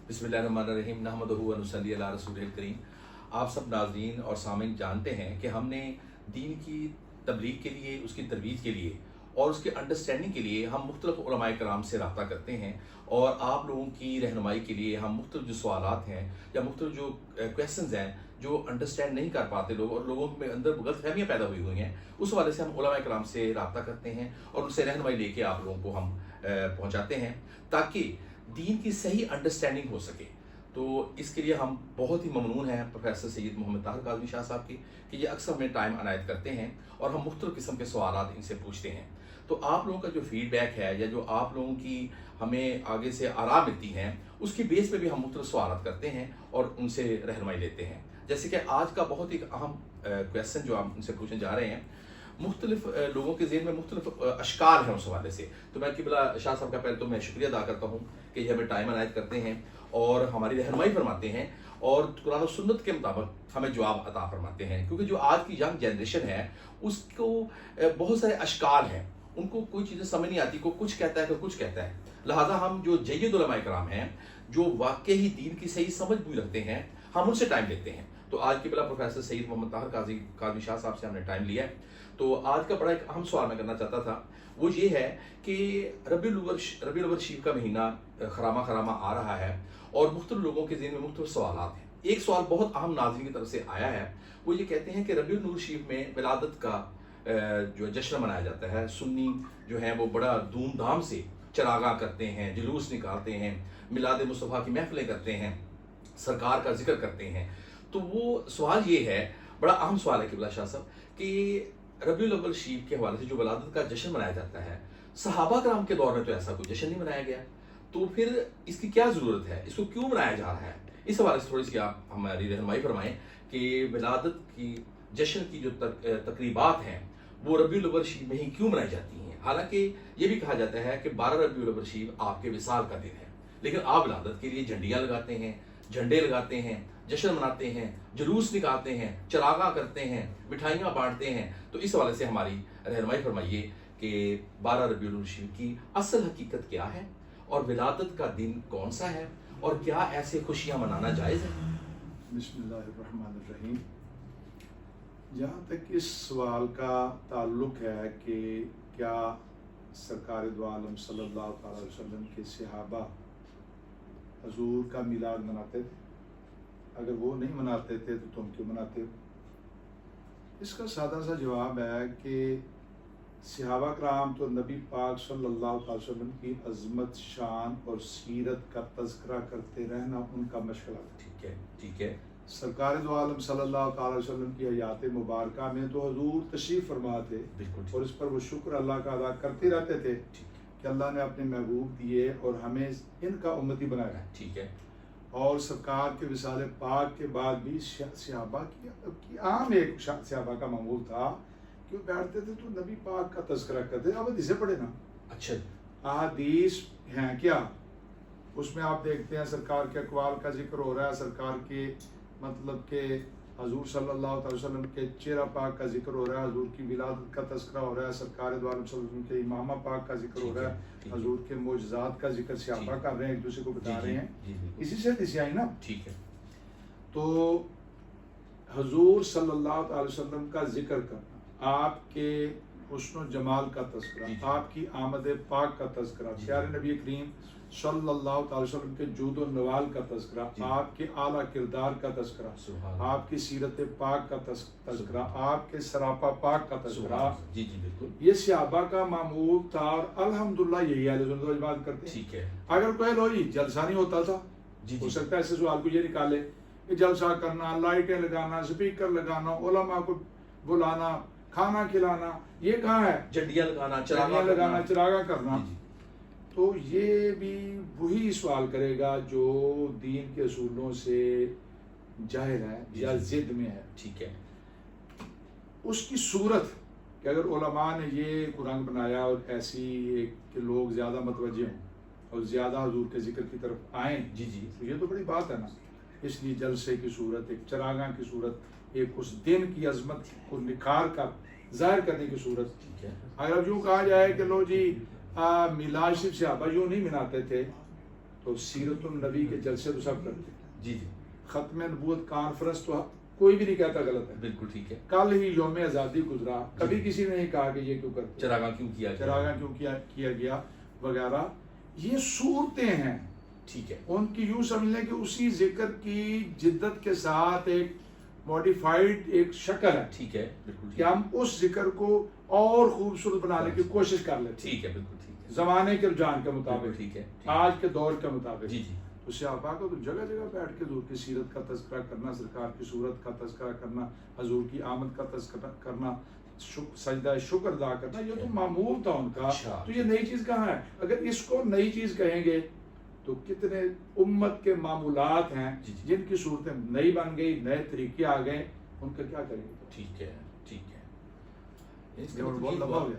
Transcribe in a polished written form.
बिस्मिल्लाहिर्रहमानिर्रहीम नहमदुहु व नुसल्ली अला रसूलिल करीम। आप सब नाज़रीन और सामीन जानते हैं कि हमने दीन की तबलीग के लिए, उसकी तरवीज के लिए और उसके अंडरस्टैंडिंग के लिए हम मुख्तलिफ़ उलमाए कराम से रब्ता करते हैं, और आप लोगों की रहनुमाई के लिए हम मुख्तलिफ़ जो सवालात हैं या मुख्तलिफ़ जो क्वेश्चंस हैं जो अंडरस्टैंड नहीं कर पाते लोग और लोगों में अंदर गलतफहमियाँ पैदा हुई हैं, उस हवाले से हम उलमाए कराम से रब्ता करते हैं और उनसे रहनुमाई लेके आप लोगों को हम पहुँचाते हैं ताकि दीन की सही अंडरस्टैंडिंग हो सके। तो इसके लिए हम बहुत ही ममनून हैं प्रोफेसर सैयद मोहम्मद ताहिर काज़मी शाह साहब की कि ये अक्सर हमें टाइम अनायत करते हैं और हम मुख्तलिफ़ किस्म के सवालात इनसे पूछते हैं। तो आप लोगों का जो फीडबैक है या जो आप लोगों की हमें आगे से आराम मिलती हैं, उसकी बेस पे भी हम मुख्तलिफ़ सवालात करते हैं और उनसे रहनुमाई लेते हैं। जैसे कि आज का बहुत ही अहम क्वेश्चन जो हम उनसे पूछने जा रहे हैं, मुख्तलिफ लोगों के ज़हन में मुख्तलिफ अशकार हैं उस हवाले से। तो मैं किबला शाह साहब का पहले तो मैं शुक्रिया अदा करता हूँ कि ये हमें टाइम अनायत करते हैं और हमारी रहनुमाई फरमाते हैं और कुरान और सुन्नत के मुताबिक हमें जवाब अता फरमाते हैं। क्योंकि जो आज की यंग जनरेशन है उसको बहुत सारे अशकार हैं, उनको कोई चीज़ें समझ नहीं आती, को कुछ कहता है, को कुछ कहता है। लिहाजा हम जो जय्यद उलमाए कराम हैं जो वाकई ही दीन की सही समझ भी रखते हैं, हम उनसे टाइम लेते हैं। तो आज की बिला प्रोफेसर सैयद मोहम्मद ताहिर काज़मी शाह साहब से हमने टाइम लिया है। तो आज का बड़ा एक अहम सवाल मैं करना चाहता था, वो ये है कि रबीउल अव्वल शरीफ का महीना खरामा खरामा आ रहा है और मुख्तलिफ लोगों के ज़हन में मुख्तलिफ सवालात हैं। एक सवाल बहुत अहम नाज़रीन की तरफ से आया है, वो ये कहते हैं कि रबीउल नूर शरीफ में विलादत का जो जश्न मनाया जाता है, सुन्नी जो है वो बड़ा धूमधाम से चरागा करते हैं, जुलूस निकालते हैं, मिलाद मुस्तफ़ा की महफिलें करते हैं, सरकार का जिक्र करते हैं। तो वो सवाल ये है, बड़ा अहम सवाल है किबला शाह साहब, कि रबीउल अव्वल शरीफ के हवाले से जो विलादत का जश्न मनाया जाता है, सहाबा कराम के दौर में तो ऐसा कोई जश्न नहीं मनाया गया, तो फिर इसकी क्या ज़रूरत है, इसको क्यों मनाया जा रहा है? इस हवाले से थोड़ी सी आप हमारी रहनुमाई फरमाएं कि विलादत की जश्न की जो तकरीबात हैं वो रबीउल अव्वल शरीफ में ही क्यों मनाई जाती हैं। हालांकि ये भी कहा जाता है कि 12 रबीउल अव्वल शरीफ आपके विसाल का दिन है, लेकिन आप विलादत के लिए झंडियाँ लगाते हैं, झंडे लगाते हैं, जश्न मनाते हैं, जुलूस निकालते हैं, चरागा करते हैं, मिठाइयाँ बांटते हैं। तो इस हवाले से हमारी रहनुमाई फरमाइए कि 12 रबीउल अव्वल शरीफ की असल हकीकत क्या है और विलादत का दिन कौन सा है और क्या ऐसे खुशियाँ मनाना जायज़ है? बिस्मिल्लाहिर्रहमानिर्रहीम। जहाँ तक इस सवाल का ताल्लुक है कि क्या सरकार दो आलम सल्लल्लाहु अलैहि वसल्लम के सहाबा हजूर का मिलाद मनाते थे? अगर वो नहीं मनाते थे तो तुम क्यों मनाते हो? इसका सादा सा जवाब है कि सहाबा कराम तो नबी पाक सल्लल्लाहु अलैहि वसल्लम की अज़मत, शान और सीरत का तज़किरा करते रहना उनका मशगला था। ठीक है। सरकार दो आलम सल्लल्लाहु अलैहि वसल्लम की हयात मुबारका में तो हजूर तशरीफ़ फरमा थे और इस पर वो शुक्र अल्लाह का अदा करते रहते थे कि अल्लाह ने अपने महबूब दिए और हमें इनका उम्मती बनाया। ठीक है। और सरकार के विसाल पाक के बाद भी सहाबा की आम एक सहाबा का मामूल था कि वो बैठते थे तो नबी पाक का तज़किरा करते। अब हदीसें पढ़े ना, अच्छा, अहादीस हैं क्या, उसमें आप देखते हैं सरकार के अक़वाल का जिक्र हो रहा है, सरकार के मतलब के हजूर सल्लल्लाहु अलैहि वसल्लम के चेहरा पाक का जिक्र हो रहा है, हजूर की विलादत का तज़किरा हो रहा है, सरकार दो आलम सल्लल्लाहु अलैहि वसल्लम के इमामा पाक का जिक्र हो रहा है, हजूर के मोजज़ात का जिक्र सहाबा कर रहे हैं, एक दूसरे को बता रहे हैं। इसी से हदीसें आई ना। ठीक है। तो हजूर सल्लल्लाहु अलैहि वसल्लम का जिक्र करना, आपके हुस्न जमाल का तज़किरा, आपकी आमद पाक का तज़किरा, प्यारे नबी करीम सल्लल्लाहु अलैहि वसल्लम के जूद और नवाल का तज़किरा, आपके आला किरदार का तज़किरा, आपकी सीरत पाक का तज़किरा, आपके सरापा पाक का तज़किरा, ये सहाबा का मामूल था और अल्हम्दुलिल्लाह यही अहले सुन्नत वल जमात करते हैं। ठीक है। अगर कोई लो जलसा नहीं होता था, हो सकता है ऐसे सवाल को ये निकाले कि जलसा करना, लाइटें लगाना, स्पीकर लगाना, उलमा को बुलाना, खाना खिलाना, ये कहाँ है? झंडियाँ लगाना, चरागा करना। तो ये भी वही सवाल करेगा जो दीन के असूलों से जाहिर है या जिद में है। ठीक है। उसकी सूरत कि अगर उलमा ने ये कुरान बनाया और ऐसी कि लोग ज़्यादा मतवज्जे हों और ज़्यादा हुजूर के जिक्र की तरफ आएँ, तो ये तो बड़ी बात है ना। इसलिए जलसे की सूरत, एक चरागा की सूरत, एक उस दिन की अजमत को निखार कर जाहिर करने की सूरत। ठीक है। अगर यूँ कहा जाए कि लो जी मिलाद सिर्फ सहाबा यूँ नहीं मनाते थे, تو سیرت النبی کے جلسے تو سب کرتے ہیں، جی جی ختم نبوت کانفرنس تو کوئی بھی نہیں کہتا غلط ہے. بالکل ٹھیک ہے. کل ہی یوم آزادی گزرا، کبھی کسی نے نہیں کہا کہ یہ کیوں کرتے، چراغاں کیوں کیا گیا؟ چراغاں کیوں کیا گیا وغیرہ. یہ صورتیں ہیں، ٹھیک ہے. ان کی یوں سمجھ لیں کہ اسی ذکر کی جدت کے ساتھ ایک موڈیفائڈ ایک شکل ہے ٹھیک ہے بالکل کہ ہم اس ذکر کو اور خوبصورت بنانے کی کوشش کر لیتے ہیں ٹھیک ہے بالکل ٹھیک ہے. زمانے کے رجحان کے مطابق، بالکل ٹھیک ہے. آج کے دور کے مطابق. جی جی تو صحابہ کو تو جگہ جگہ بیٹھ کے حضور کی سیرت کا تذکرہ کرنا، سرکار کی صورت کا تذکرہ کرنا، حضور کی آمد کا تذکرہ کرنا، سجدہ شکر ادا کرنا، یہ تو معمول تھا ان کا. تو یہ نئی چیز کہاں ہے؟ اگر اس کو نئی چیز کہیں گے تو کتنے امت کے معمولات ہیں جن کی صورتیں نئی بن گئی، نئے طریقے آ گئے، ان کا کیا کریں گے؟ ٹھیک ہے ٹھیک ہے. بہت لمبا ہو گیا.